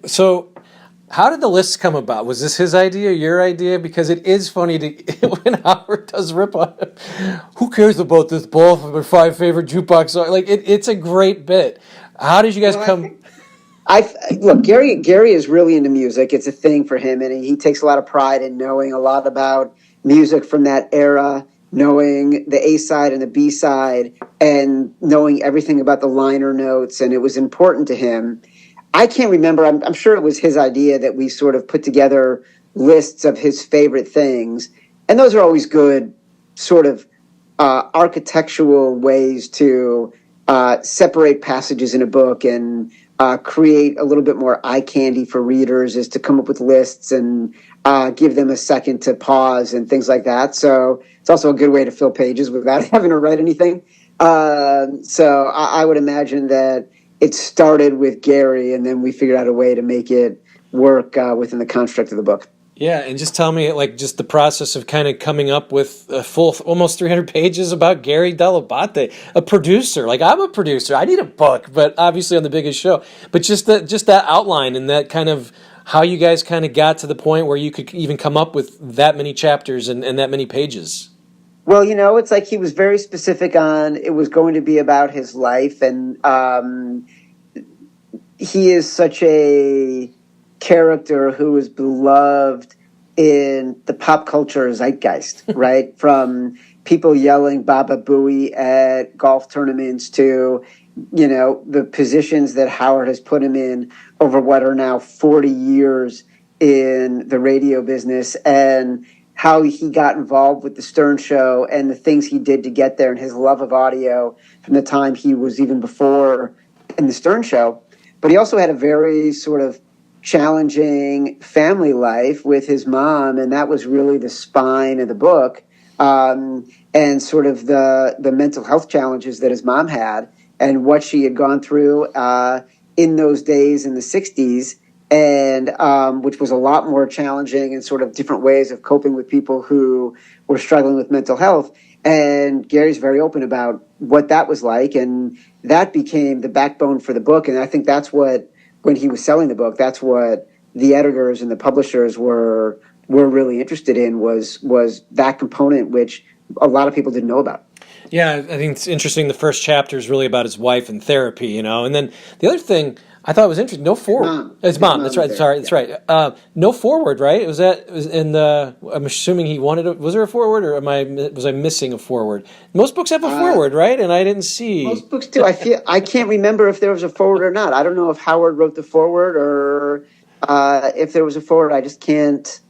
So, how did the list come about? Was this his idea, your idea? Because it is funny to when Howard does rip on him. Who cares about this ball from their five favorite jukebox songs? Like it's a great bit. How did you guys Well, come? I look, Gary is really into music. It's a thing for him, and he takes a lot of pride in knowing a lot about music from that era, knowing the A side and the B side, and knowing everything about the liner notes. And it was important to him. I can't remember. I'm sure it was his idea that we sort of put together lists of his favorite things, and those are always good, sort of architectural ways to separate passages in a book and create a little bit more eye candy for readers, is to come up with lists and give them a second to pause and things like that. So it's also a good way to fill pages without having to write anything. So I would imagine that it started with Gary, and then we figured out a way to make it work within the construct of the book. Yeah, and just tell me, like, just the process of kind of coming up with a full, almost 300 pages about Gary dell'Abate, a producer. Like, I'm a producer. I need a book, but obviously on the biggest show. But just that outline and that kind of how you guys kind of got to the point where you could even come up with that many chapters and that many pages. Well, it's like he was very specific on it was going to be about his life, and he is such a character who is beloved in the pop culture zeitgeist, right? From people yelling Baba Booey at golf tournaments to, the positions that Howard has put him in over what are now 40 years in the radio business, and how he got involved with the Stern Show and the things he did to get there, and his love of audio from the time he was even before in the Stern Show. But he also had a very sort of challenging family life with his mom, and that was really the spine of the book, and sort of the mental health challenges that his mom had and what she had gone through in those days in the 60s, and which was a lot more challenging and sort of different ways of coping with people who were struggling with mental health. And Gary's very open about what that was like, and that became the backbone for the book. And I think that's what, when he was selling the book, that's what the editors and the publishers were really interested in, was that component, which a lot of people didn't know about. Yeah, I think it's interesting. The first chapter is really about his wife and therapy, and then the other thing I thought was interesting. No forward. His mom. That's right. Sorry, that's right. No forward. Right? It was in the. I'm assuming he wanted. Was there a forward, or was I missing a forward? Most books have a forward, right? And I didn't see. Most books do. I can't remember if there was a forward or not. I don't know if Howard wrote the forward or if there was a forward. I just can't.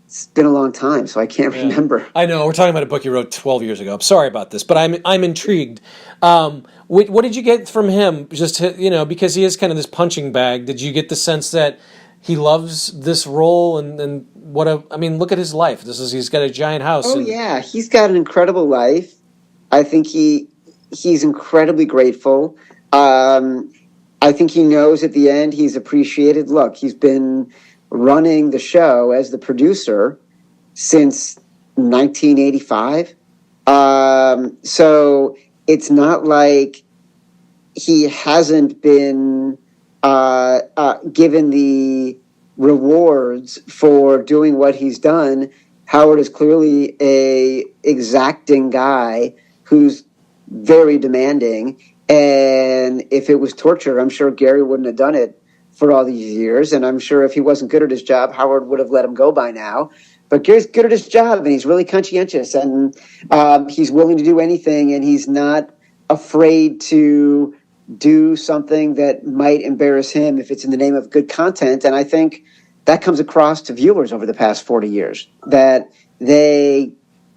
It's been a long time, so I can't remember. I know we're talking about a book you wrote 12 years ago. I'm sorry about this, but I'm intrigued. What did you get from him? Just because he is kind of this punching bag. Did you get the sense that he loves this role and look at his life. He's got a giant house. Oh yeah, he's got an incredible life. I think he's incredibly grateful. I think he knows at the end he's appreciated. Look, he's been running the show as the producer since 1985. So it's not like he hasn't been given the rewards for doing what he's done. Howard is clearly a exacting guy who's very demanding. And if it was torture, I'm sure Gary wouldn't have done it for all these years. And I'm sure if he wasn't good at his job, Howard would have let him go by now. But Gary's good at his job, and he's really conscientious, and he's willing to do anything, and he's not afraid to do something that might embarrass him if it's in the name of good content. And I think that comes across to viewers over the past 40 years, that they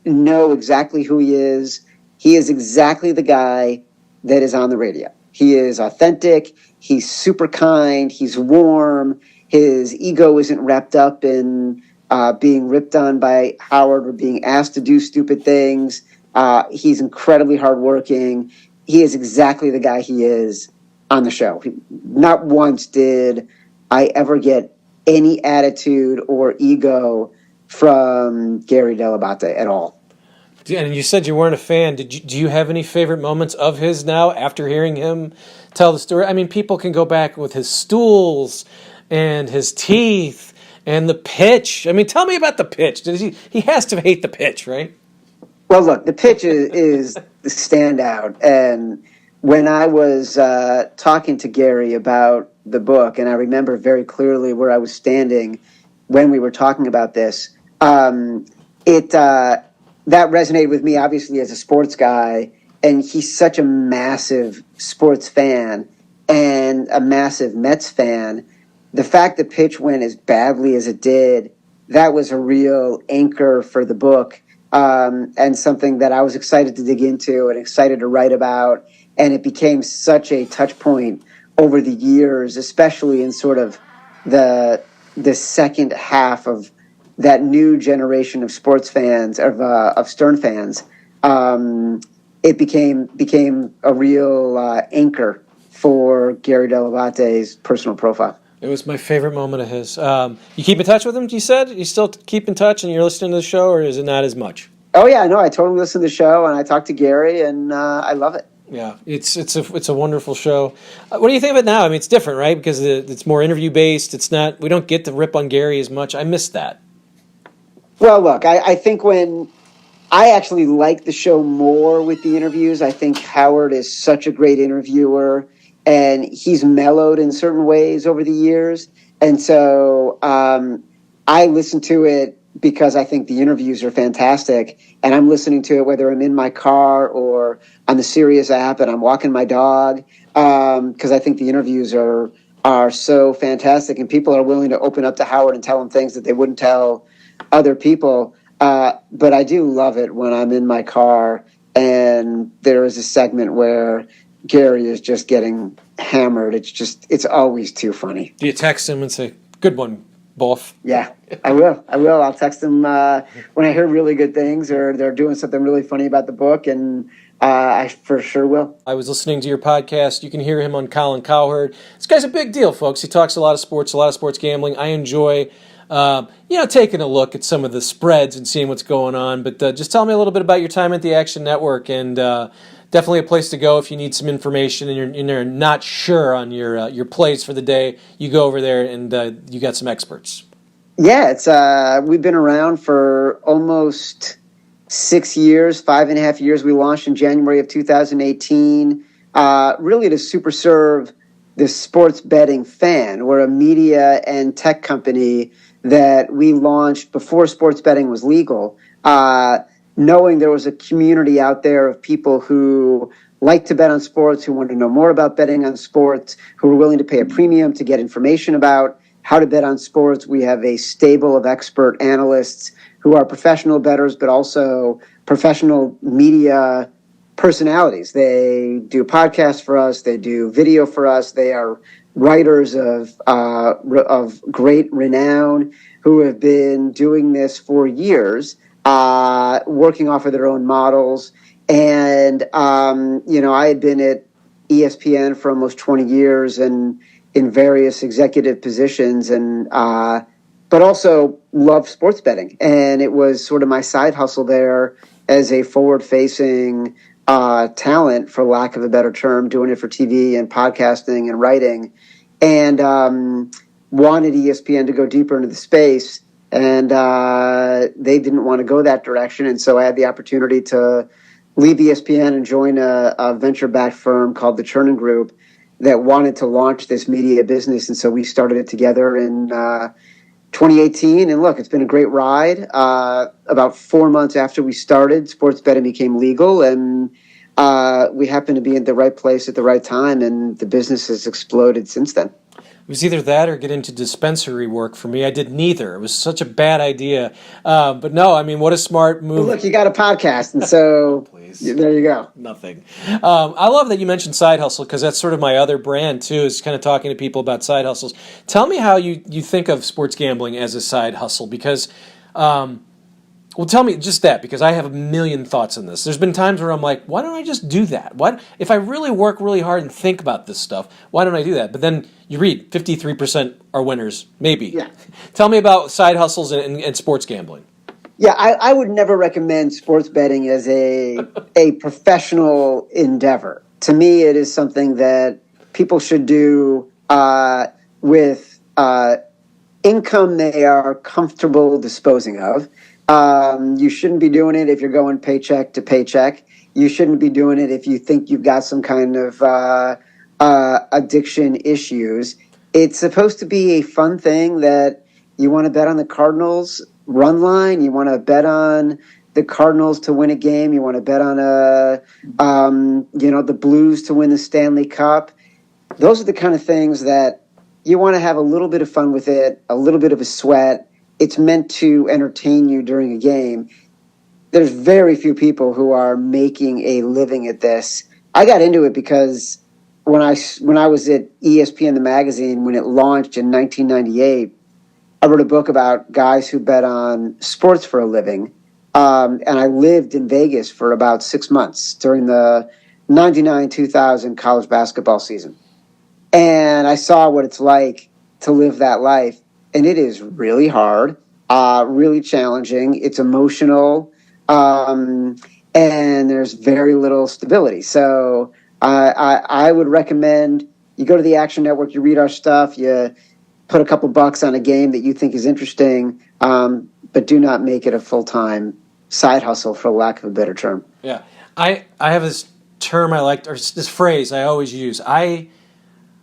know exactly who he is. He is exactly the guy that is on the radio. He is authentic. He's super kind. He's warm. His ego isn't wrapped up in being ripped on by Howard or being asked to do stupid things. He's incredibly hardworking. He is exactly the guy he is on the show. Not once did I ever get any attitude or ego from Gary dell'Abate at all. And you said you weren't a fan. Do you have any favorite moments of his now after hearing him tell the story? I mean, people can go back with his stools and his teeth and the pitch. I mean, tell me about the pitch. He has to hate the pitch, right? Well, look, the pitch is the standout. And when I was talking to Gary about the book, and I remember very clearly where I was standing when we were talking about this, that resonated with me, obviously, as a sports guy. And he's such a massive sports fan and a massive Mets fan. The fact the pitch went as badly as it did, that was a real anchor for the book, and something that I was excited to dig into and excited to write about. And it became such a touch point over the years, especially in sort of the second half of that new generation of sports fans, of Stern fans. It became a real anchor for Gary dell'Abate's personal profile. It was my favorite moment of his. You keep in touch with him, you said? You still keep in touch and you're listening to the show, or is it not as much? Oh, yeah, no, I totally listen to the show, and I talk to Gary, and I love it. Yeah, it's a wonderful show. What do you think of it now? I mean, it's different, right? Because it's more interview-based. It's not, we don't get to rip on Gary as much. I miss that. Well, look, I think I actually like the show more with the interviews. I think Howard is such a great interviewer, and he's mellowed in certain ways over the years. And so I listen to it because I think the interviews are fantastic. And I'm listening to it whether I'm in my car or on the Sirius app and I'm walking my dog, because I think the interviews are so fantastic. And people are willing to open up to Howard and tell him things that they wouldn't tell other people. But I do love it when I'm in my car and there is a segment where Gary is just getting hammered. It's always too funny. Do you text him and say, "Good one, both"? Yeah, I will. I'll text him when I hear really good things or they're doing something really funny about the book, and I for sure will. I was listening to your podcast. You can hear him on Colin Cowherd. This guy's a big deal, folks. He talks a lot of sports gambling. I enjoy taking a look at some of the spreads and seeing what's going on. But just tell me a little bit about your time at the Action Network, and definitely a place to go if you need some information and you're not sure on your plays for the day. You go over there and you got some experts. Yeah, it's we've been around for almost 6 years, 5.5 years. We launched in January of 2018, really to super serve the sports betting fan. We're a media and tech company that we launched before sports betting was legal, knowing there was a community out there of people who like to bet on sports, who want to know more about betting on sports, who are willing to pay a premium to get information about how to bet on sports. We have a stable of expert analysts who are professional bettors, but also professional media personalities. They do podcasts for us. They do video for us. They are writers of great renown who have been doing this for years, working off of their own models. And, I had been at ESPN for almost 20 years and in various executive positions, and but also loved sports betting. And it was sort of my side hustle there as a forward-facing talent, for lack of a better term, doing it for TV and podcasting and writing, and wanted ESPN to go deeper into the space, and they didn't want to go that direction. And so I had the opportunity to leave ESPN and join a venture-backed firm called the Chernin Group that wanted to launch this media business. And so we started it together in 2018. And look, it's been a great ride. About 4 months after we started, sports betting became legal, and we happened to be in the right place at the right time, and the business has exploded since then. It was either that or get into dispensary work for me. I did neither. It was such a bad idea. But no, I mean, what a smart move. Well, look, you got a podcast, and so there you go. Nothing. I love that you mentioned side hustle, because that's sort of my other brand, too, is kind of talking to people about side hustles. Tell me how you think of sports gambling as a side hustle, because well, tell me just that, because I have a million thoughts on this. There's been times where I'm like, why don't I just do that? What if I really work really hard and think about this stuff, why don't I do that? But then you read 53% are winners, maybe. Yeah. Tell me about side hustles and sports gambling. Yeah, I would never recommend sports betting as a professional endeavor. To me, it is something that people should do with income they are comfortable disposing of. You shouldn't be doing it if you're going paycheck to paycheck. You shouldn't be doing it if you think you've got some kind of addiction issues. It's supposed to be a fun thing that you want to bet on the Cardinals run line. You want to bet on the Cardinals to win a game. You want to bet on the Blues to win the Stanley Cup. Those are the kind of things that you want to have a little bit of fun with it, a little bit of a sweat. It's meant to entertain you during a game. There's very few people who are making a living at this. I got into it because when I was at ESPN, the magazine, when it launched in 1998, I wrote a book about guys who bet on sports for a living. And I lived in Vegas for about 6 months during the 99-2000 college basketball season. And I saw what it's like to live that life. And it is really hard, really challenging. It's emotional. And there's very little stability. So I would recommend you go to the Action Network, you read our stuff, you put a couple bucks on a game that you think is interesting, but do not make it a full-time side hustle, for lack of a better term. Yeah. I have this term I like, or this phrase I always use.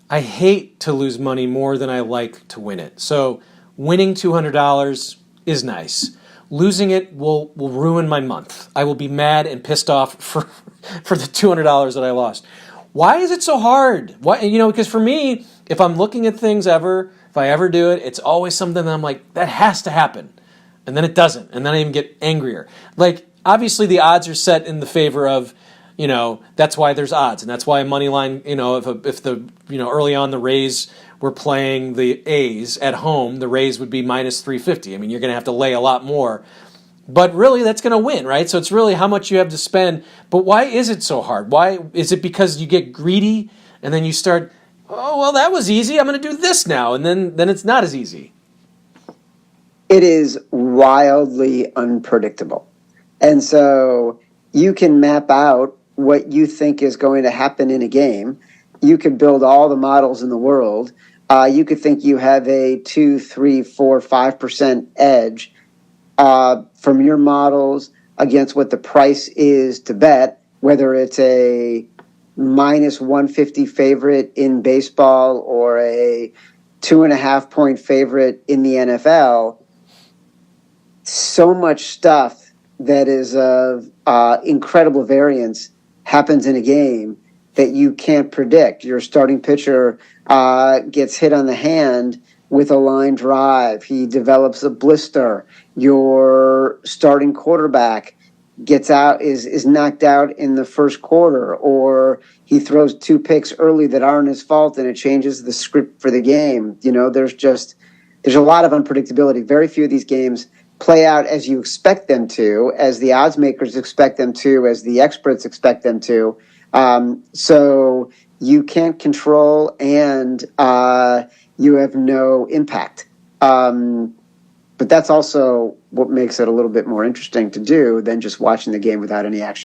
I hate to lose money more than I like to win it. So winning $200 is nice. Losing it will ruin my month. I will be mad and pissed off for the $200 that I lost. Why is it so hard? Why, because for me, if I'm looking at things if I ever do it, it's always something that I'm like, that has to happen. And then it doesn't. And then I even get angrier. Like, obviously the odds are set in the favor of, that's why there's odds. And that's why a money line, if the early on the Rays were playing the A's at home, the Rays would be minus 350. I mean, you're going to have to lay a lot more. But really, that's going to win, right? So it's really how much you have to spend. But why is it so hard? Why is it because you get greedy and then you start, oh, well, that was easy. I'm going to do this now. And then it's not as easy. It is wildly unpredictable. And so you can map out what you think is going to happen in a game. You could build all the models in the world. You could think you have a 2, 3, 4, 5% edge from your models against what the price is to bet, whether it's a minus 150 favorite in baseball or a 2.5 point favorite in the NFL. So much stuff that is of incredible variance happens in a game that you can't predict. Your starting pitcher gets hit on the hand with a line drive. He develops a blister. Your starting quarterback gets out, is knocked out in the first quarter, or he throws 2 picks early that aren't his fault and it changes the script for the game. There's a lot of unpredictability. Very few of these games play out as you expect them to, as the odds makers expect them to, as the experts expect them to. So you can't control and you have no impact. But that's also what makes it a little bit more interesting to do than just watching the game without any action.